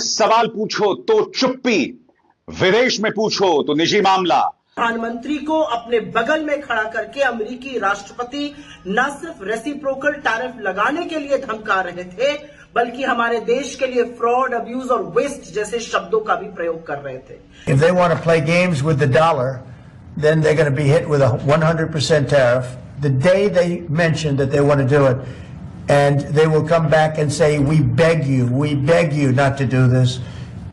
सवाल पूछो तो चुप्पी, विदेश में पूछो तो निजी मामला। प्रधानमंत्री को अपने बगल में खड़ा करके अमेरिकी राष्ट्रपति न सिर्फ रेसिप्रोकल टैरिफ लगाने के लिए धमका रहे थे, बल्कि हमारे देश के लिए फ्रॉड, अब्यूज और वेस्ट जैसे शब्दों का भी प्रयोग कर रहे थे। If they want to play games with the dollar, then they're going to be hit with a 100% tariff the day they mention that they want to do it, and they will come back and say, we beg you not to do this.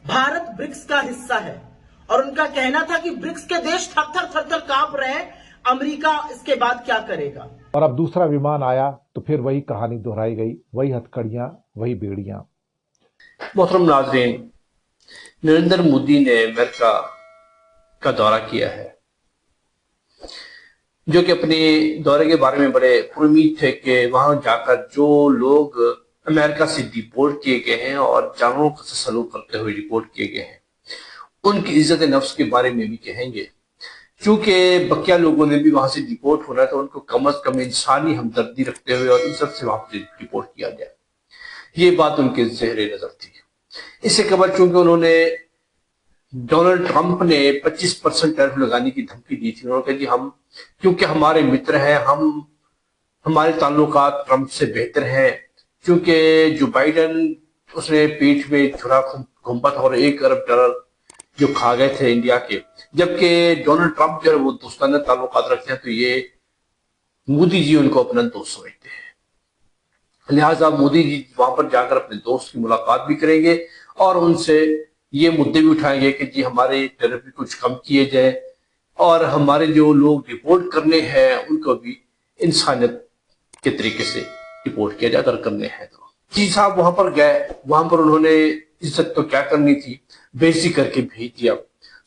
Bharat BRICS का हिस्सा है और उनका कहना था कि BRICS के देश थर-थर कांप रहे हैं, अमेरिका इसके बाद क्या करेगा। और अब दूसरा विमान आया तो फिर वही कहानी दोहराई गई, वही हथकड़ियां, वही बेड़ियां। मोहतरम नाज़रीन, नरेंद्र मोदी ने अमेरिका का दौरा किया है, जो कि अपने दौरे के बारे में बड़े उम्मीद थे कि वहां जाकर जो लोग अमेरिका से डिपोर्ट किए गए हैं और जानवरों का सलूक करते हुए डिपोर्ट किए गए हैं, उनकी इज्जत नफ्स के बारे में भी कहेंगे। चूंकि बकिया लोगों ने भी वहां से डिपोर्ट होना, तो उनको कम अज कम इंसानी हमदर्दी रखते हुए और इज्जत से वहां से डिपोर्ट किया जाए, ये बात उनके ज़ेहरे नजर थी। इससे कबल चूंकि उन्होंने डोनाल्ड ट्रंप ने 25% टैरिफ लगाने की धमकी दी थी, उन्होंने कहा जी हम, क्योंकि हमारे मित्र हैं, हमारे ताल्लुकात ट्रंप से बेहतर हैं, क्योंकि जो बाइडन उसने पीठ में छुरा घूमता था और $1 अरब जो खा गए थे इंडिया के, जबकि डोनाल्ड ट्रंप जो है वो दोस्ताना ताल्लुकात रखते हैं, तो ये मोदी जी उनको अपना दोस्त समझते हैं। लिहाजा मोदी जी वहां पर जाकर अपने दोस्त की मुलाकात भी करेंगे और उनसे ये मुद्दे भी उठाएंगे कि जी हमारे टैरिफ भी कुछ कम किए जाए और हमारे जो लोग रिपोर्ट करने हैं उनको भी इंसानियत के तरीके से रिपोर्ट किया जाए अगर करने हैं तो। जी साहब वहां पर गए, वहां पर उन्होंने इज्जत तो क्या करनी थी, बेइज्जती करके भेज दिया।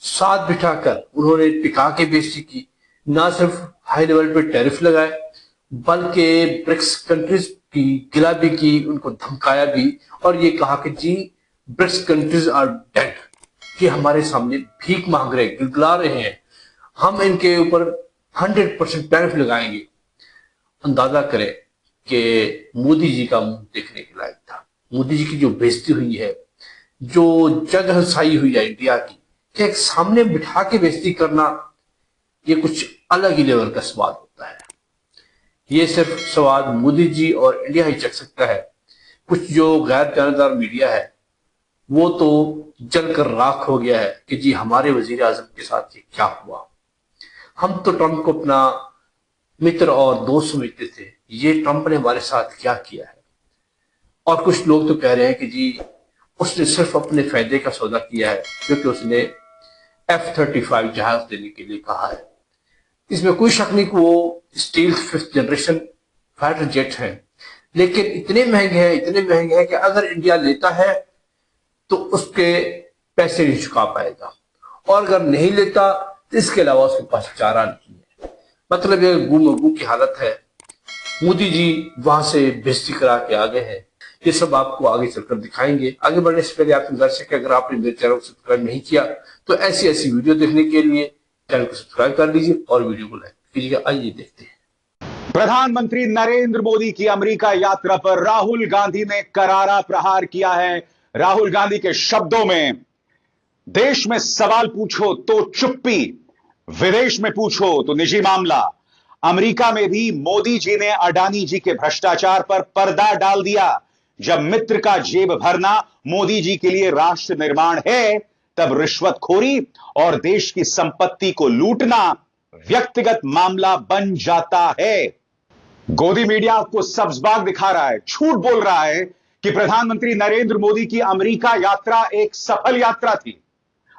साथ बिठाकर उन्होंने टिका के बेइज्जती की, ना सिर्फ हाई लेवल पे टैरिफ लगाए बल्कि ब्रिक्स कंट्रीज की गिला भी की, उनको धमकाया भी और ये कहा कि जी ब्रिक्स कंट्रीज आर डेड, ये हमारे सामने भीख मांग रहे, गिड़गिड़ा रहे हैं, हम इनके ऊपर 100% टैरिफ लगाएंगे। अंदाजा करें कि मोदी जी का मुंह देखने के लायक था। मोदी जी की जो बेइज्जती हुई है, जो जग हंसाई हुई है इंडिया की, कि एक सामने बिठा के बेइज्जती करना, ये कुछ अलग ही लेवल का स्वाद होता है। ये सिर्फ स्वाद मोदी जी और इंडिया ही चख सकता है। कुछ जो गैर जानदार मीडिया है वो तो जलकर राख हो गया है कि जी हमारे वजीर आजम के साथ ये क्या हुआ। हम तो ट्रंप को अपना मित्र और दोस्त समझते थे, ये ट्रंप ने हमारे साथ क्या किया है। और कुछ लोग तो कह रहे हैं कि जी उसने सिर्फ अपने फायदे का सौदा किया है, क्योंकि उसने F-35 जहाज देने के लिए कहा है। इसमें कोई शक नहीं कि वो steel 5th generation fighter jet हैं, लेकिन इतने महंगे हैं कि अगर इंडिया लेता है तो उसके पैसे नहीं चुका पाएगा, और अगर नहीं लेता तो इसके अलावा उसके पास चारा नहीं है। मतलब ये गुम की हालत है। मोदी जी वहां से बेइज्जती करा के आ गए हैं। ये सब आपको आगे चलकर दिखाएंगे। आगे बढ़ने से पहले आपकी गुजारिश है कि अगर आपने मेरे चैनल को सब्सक्राइब नहीं किया तो ऐसी वीडियो देखने के लिए चैनल को सब्सक्राइब कर लीजिए और वीडियो को लाइक कीजिएगा। आइए देखते हैं। प्रधानमंत्री नरेंद्र मोदी की अमेरिका यात्रा पर राहुल गांधी ने करारा प्रहार किया है। राहुल गांधी के शब्दों में, देश में सवाल पूछो तो चुप्पी, विदेश में पूछो तो निजी मामला। अमेरिका में भी मोदी जी ने अडानी जी के भ्रष्टाचार पर पर्दा डाल दिया। जब मित्र का जेब भरना मोदी जी के लिए राष्ट्र निर्माण है, तब रिश्वतखोरी और देश की संपत्ति को लूटना व्यक्तिगत मामला बन जाता है। गोदी मीडिया आपको सब्जबाग दिखा रहा है, झूठ बोल रहा है कि प्रधानमंत्री नरेंद्र मोदी की अमेरिका यात्रा एक सफल यात्रा थी।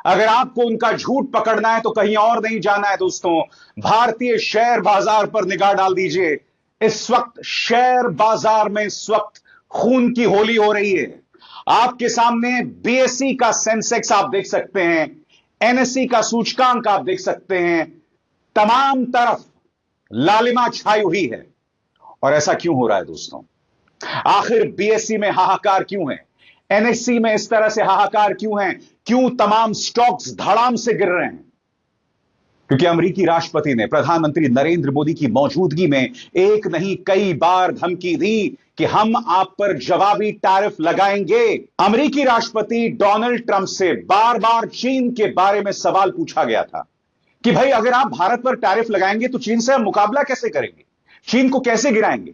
अगर आपको उनका झूठ पकड़ना है तो कहीं और नहीं जाना है दोस्तों, भारतीय शेयर बाजार पर निगाह डाल दीजिए। इस वक्त शेयर बाजार में इस वक्त खून की होली हो रही है। आपके सामने बीएसई का सेंसेक्स आप देख सकते हैं, एनएसई का सूचकांक आप देख सकते हैं, तमाम तरफ लालिमा छाई हुई है। और ऐसा क्यों हो रहा है दोस्तों? आखिर बीएसई में हाहाकार क्यों है? एनएसई में इस तरह से हाहाकार क्यों है? क्यों तमाम स्टॉक्स धड़ाम से गिर रहे हैं? क्योंकि अमेरिकी राष्ट्रपति ने प्रधानमंत्री नरेंद्र मोदी की मौजूदगी में एक नहीं कई बार धमकी दी कि हम आप पर जवाबी टैरिफ लगाएंगे। अमेरिकी राष्ट्रपति डोनाल्ड ट्रंप से बार बार चीन के बारे में सवाल पूछा गया था कि भाई अगर आप भारत पर टैरिफ लगाएंगे तो चीन से हम मुकाबला कैसे करेंगे, चीन को कैसे गिराएंगे।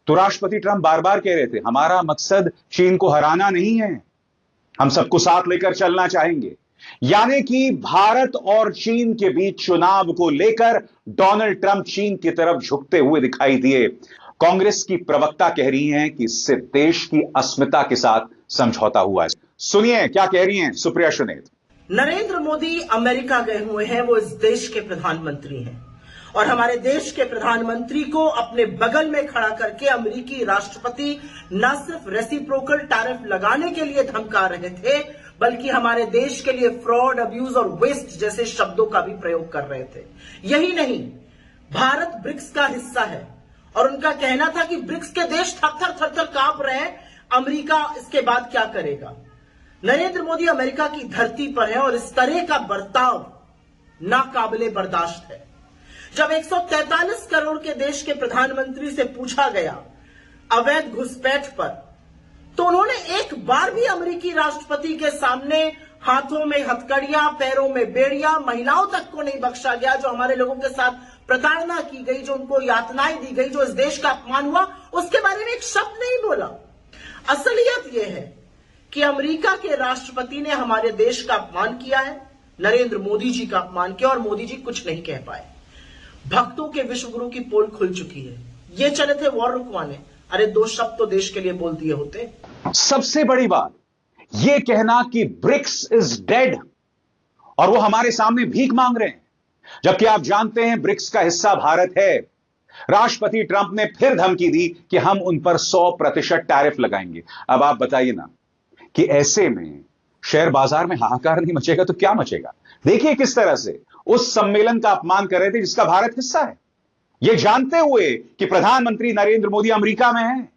तो राष्ट्रपति ट्रंप बार बार कह रहे थे हमारा मकसद चीन को हराना नहीं है, हम सबको साथ लेकर चलना चाहेंगे। यानी कि भारत और चीन के बीच चुनाव को लेकर डोनाल्ड ट्रंप चीन की तरफ झुकते हुए दिखाई दिए। कांग्रेस की प्रवक्ता कह रही हैं कि इससे देश की अस्मिता के साथ समझौता हुआ है। सुनिए क्या कह रही हैं सुप्रिया सुनेत। नरेंद्र मोदी अमेरिका गए हुए हैं, वो इस देश के प्रधानमंत्री हैं और हमारे देश के प्रधानमंत्री को अपने बगल में खड़ा करके अमेरिकी राष्ट्रपति न सिर्फ रेसिप्रोकल टैरिफ लगाने के लिए धमका रहे थे, बल्कि हमारे देश के लिए फ्रॉड, अब्यूज और वेस्ट जैसे शब्दों का भी प्रयोग कर रहे थे। यही नहीं, भारत ब्रिक्स का हिस्सा है और उनका कहना था कि ब्रिक्स के देश थर थर कांप रहे हैं, अमेरिका इसके बाद क्या करेगा। नरेंद्र मोदी अमेरिका की धरती पर है और इस तरह का बर्ताव नाकाबिले बर्दाश्त है। जब 143 करोड़ के देश के प्रधानमंत्री से पूछा गया अवैध घुसपैठ पर, तो उन्होंने एक बार भी अमेरिकी राष्ट्रपति के सामने हाथों में हथकड़ियां, पैरों में बेड़ियां, महिलाओं तक को नहीं बख्शा गया, जो हमारे लोगों के साथ प्रताड़ना की गई, जो उनको यातनाएं दी गई, जो इस देश का अपमान हुआ, उसके बारे में एक शब्द नहीं बोला। असलियत यह है कि अमेरिका के राष्ट्रपति ने हमारे देश का अपमान किया है, नरेंद्र मोदी जी का अपमान किया और मोदी जी कुछ नहीं कह पाए। भक्तों के विश्वगुरु की पोल खुल चुकी है। ये चले थे वॉर रुकवाने, अरे 2 शब्द तो देश के लिए बोल दिए होते। सबसे बड़ी बात यह कहना कि ब्रिक्स इज डेड और वो हमारे सामने भीख मांग रहे हैं, जबकि आप जानते हैं ब्रिक्स का हिस्सा भारत है। राष्ट्रपति ट्रंप ने फिर धमकी दी कि हम उन पर 100% टैरिफ लगाएंगे। अब आप बताइए ना कि ऐसे में शेयर बाजार में हाहाकार नहीं मचेगा तो क्या मचेगा। देखिए किस तरह से उस सम्मेलन का अपमान कर रहे थे जिसका भारत हिस्सा है, यह जानते हुए कि प्रधानमंत्री नरेंद्र मोदी अमेरिका में हैं।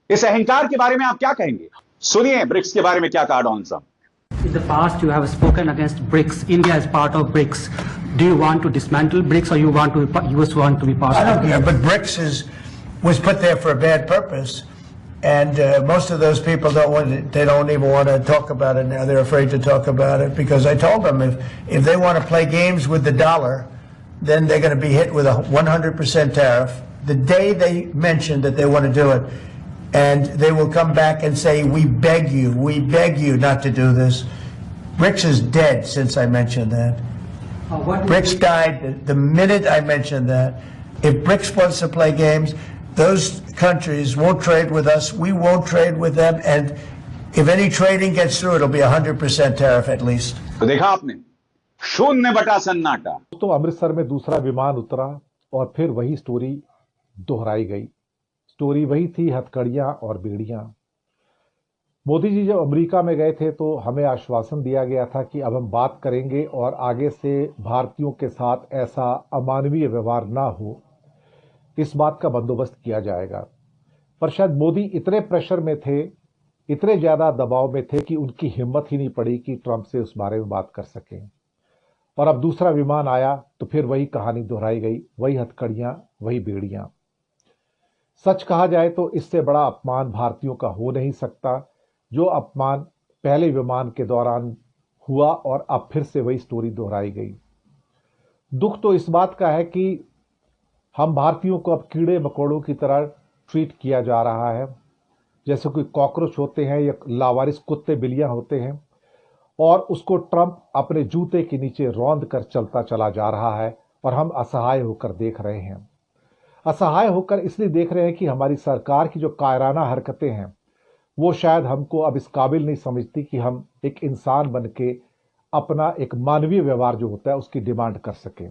इस अहंकार के बारे में आप क्या कहेंगे? सुनिए ब्रिक्स के बारे में क्या कहा Donald Trump. In the past, you have spoken against BRICS. India is part of BRICS. Do you want to dismantle BRICS, or you want to? You want to be part I of don't it? care, but BRICS was put there for a bad purpose, and most of those people they don't even want to talk about it now. They're afraid to talk about it because I told them if they want to play games with the dollar, then they're going to be hit with a 100% tariff the day they mention that they want to do it. And they will come back and say, we beg you not to do this. BRICS is dead since I mentioned that. BRICS died the minute I mentioned that. If BRICS wants to play games, those countries won't trade with us, we won't trade with them, and if any trading gets through, it'll be 100% tariff at least. तो देखा आपने, 0 सन्नाटा। तो अमृतसर में दूसरा विमान उतरा और फिर वही स्टोरी दोहराई गई। स्टोरी वही थी, हथकड़ियां और बेड़ियां। मोदी जी जब अमेरिका में गए थे तो हमें आश्वासन दिया गया था कि अब हम बात करेंगे और आगे से भारतीयों के साथ ऐसा अमानवीय व्यवहार ना हो, इस बात का बंदोबस्त किया जाएगा। पर शायद मोदी इतने प्रेशर में थे, इतने ज़्यादा दबाव में थे कि उनकी हिम्मत ही नहीं पड़ी कि ट्रंप से उस बारे में बात कर सकें। और अब दूसरा विमान आया तो फिर वही कहानी दोहराई गई, वही हथकड़ियां, वही बेड़ियां। सच कहा जाए तो इससे बड़ा अपमान भारतीयों का हो नहीं सकता, जो अपमान पहले विमान के दौरान हुआ और अब फिर से वही स्टोरी दोहराई गई। दुख तो इस बात का है कि हम भारतीयों को अब कीड़े मकोड़ों की तरह ट्रीट किया जा रहा है, जैसे कोई कॉकरोच होते हैं या लावारिस कुत्ते बिल्लियां होते हैं, और उसको ट्रंप अपने जूते के नीचे रौंद कर चलता चला जा रहा है और हम असहाय होकर देख रहे हैं। असहाय होकर इसलिए देख रहे हैं कि हमारी सरकार की जो कायराना हरकतें हैं वो शायद हमको अब इस काबिल नहीं समझती कि हम एक इंसान बन के अपना एक मानवीय व्यवहार जो होता है उसकी डिमांड कर सकें।